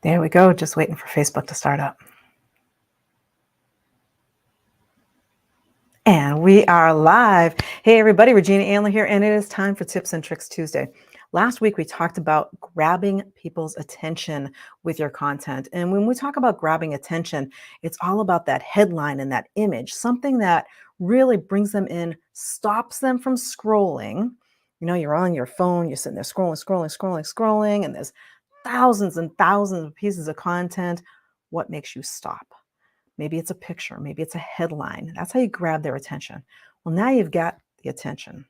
There we go, just waiting for Facebook to start up. And we are live. Hey, everybody, Regina Andler here, and it is time for Tips and Tricks Tuesday. Last week, we talked about grabbing people's attention with your content. And when we talk about grabbing attention, it's all about that headline and that image, something that really brings them in, stops them from scrolling. You know, you're on your phone, you're sitting there scrolling, and there's thousands and thousands of pieces of content. What makes you stop? Maybe it's a picture, maybe it's a headline. That's how you grab their attention. Well, now you've got the attention.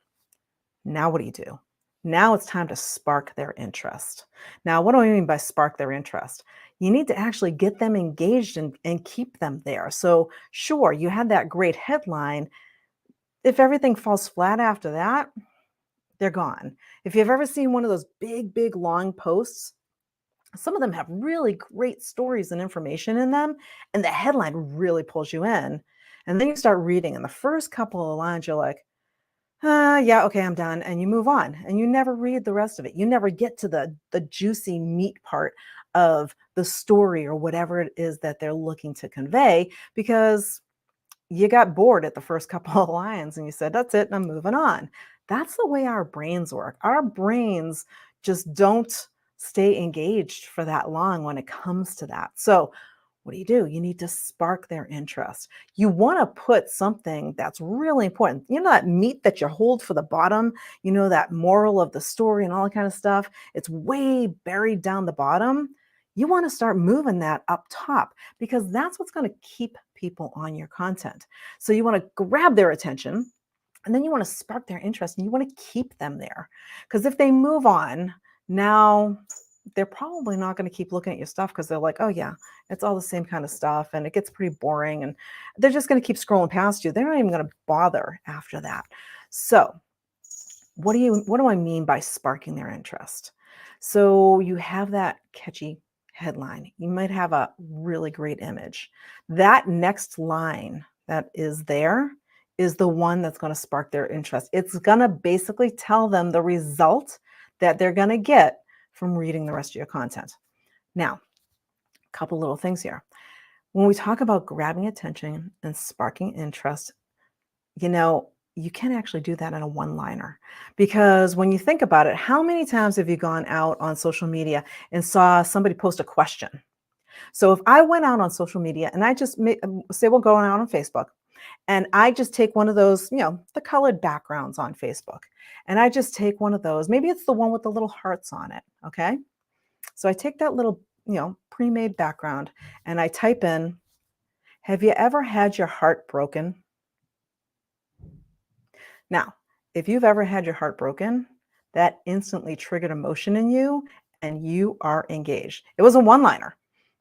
Now what do? Now it's time to spark their interest. Now, what do I mean by spark their interest? You need to actually get them engaged and keep them there. So, sure, you had that great headline. If everything falls flat after that, they're gone. If you've ever seen one of those big, long posts, some of them have really great stories and information in them, and the headline really pulls you in. And then you start reading, and the first couple of lines, you're like, yeah, okay, I'm done. And you move on, and you never read the rest of it. You never get to the juicy meat part of the story or whatever it is that they're looking to convey because you got bored at the first couple of lines and you said, that's it, and I'm moving on. That's the way our brains work. Our brains just don't stay engaged for that long when it comes to that. So, what do? You need to spark their interest. You want to put something that's really important. You know, that meat that you hold for the bottom, you know, that moral of the story and all that kind of stuff. It's way buried down the bottom. You want to start moving that up top because that's what's going to keep people on your content. So you want to grab their attention and then you want to spark their interest and you want to keep them there. Because if they move on, now they're probably not going to keep looking at your stuff because they're like, oh, yeah, it's all the same kind of stuff and it gets pretty boring. And they're just going to keep scrolling past you. They're not even going to bother after that. So, what do I mean by sparking their interest? So, you have that catchy headline. You might have a really great image. That next line that is there is the one that's going to spark their interest. It's going to basically tell them the result that they're going to get from reading the rest of your content. Now, a couple little things here. When we talk about grabbing attention and sparking interest, you know, you can actually do that in a one-liner because when you think about it, how many times have you gone out on social media and saw somebody post a question? So if I went out on social media and I just say we're going out on Facebook and I just take one of those, you know, the colored backgrounds on Facebook, and I just take one of those, maybe it's the one with the little hearts on it, okay? So I take that little, you know, pre-made background and I type in, have you ever had your heart broken? Now, if you've ever had your heart broken, that instantly triggered emotion in you and you are engaged. It was a one-liner.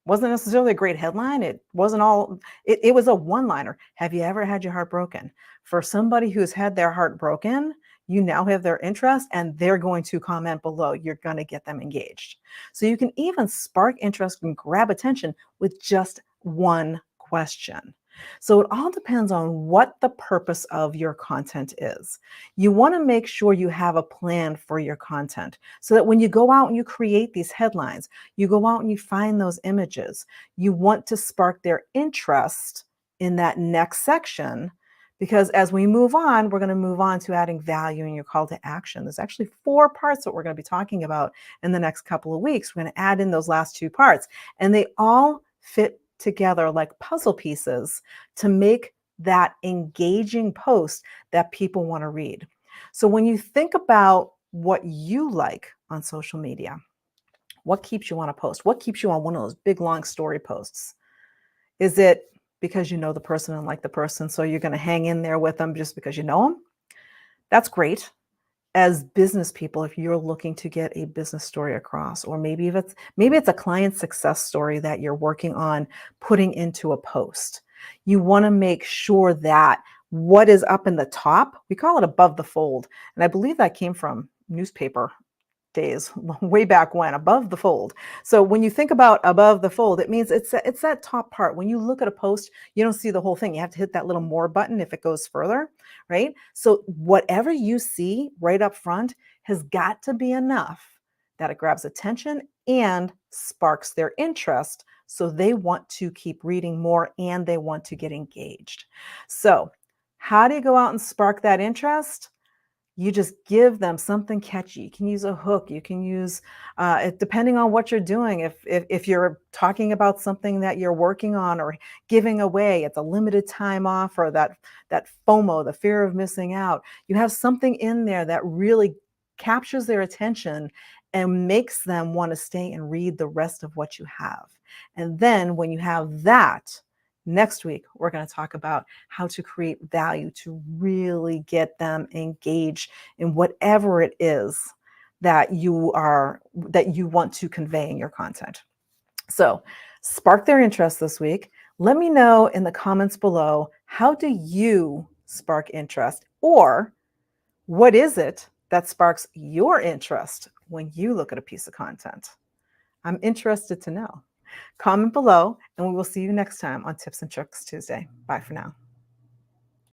Wasn't necessarily a great headline. It wasn't all, it was a one-liner. Have you ever had your heart broken? For somebody who's had their heart broken, you now have their interest and they're going to comment below. You're going to get them engaged. So you can even spark interest and grab attention with just one question. So it all depends on what the purpose of your content is. You want to make sure you have a plan for your content so that when you go out and you create these headlines, you go out and you find those images, you want to spark their interest in that next section. Because as we move on, we're going to move on to adding value in your call to action. There's actually 4 parts that we're going to be talking about in the next couple of weeks. We're going to add in those last 2 parts, and they all fit together like puzzle pieces to make that engaging post that people want to read. So when you think about what you like on social media, what keeps you on a post? What keeps you on one of those big long story posts? Is it because you know the person and like the person, so you're going to hang in there with them just because you know them? That's great. As business people, if you're looking to get a business story across, or maybe it's a client success story that you're working on putting into a post, you want to make sure that what is up in the top, we call it above the fold, and I believe that came from newspaper days way back when, above the fold. So when you think about above the fold, it means it's that top part. When you look at a post, you don't see the whole thing. You have to hit that little more button if it goes further, right? So whatever you see right up front has got to be enough that it grabs attention and sparks their interest. So they want to keep reading more and they want to get engaged. So, how do you go out and spark that interest? You just give them something catchy. You can use a hook. You can use, depending on what you're doing. If you're talking about something that you're working on or giving away, it's a limited time offer. That FOMO, the fear of missing out. You have something in there that really captures their attention and makes them want to stay and read the rest of what you have. And then when you have that, next week, we're going to talk about how to create value to really get them engaged in whatever it is that you want to convey in your content. So, spark their interest this week. Let me know in the comments below, how do you spark interest, or what is it that sparks your interest when you look at a piece of content? I'm interested to know. Comment below, and we will see you next time on Tips and Tricks Tuesday. Bye for now.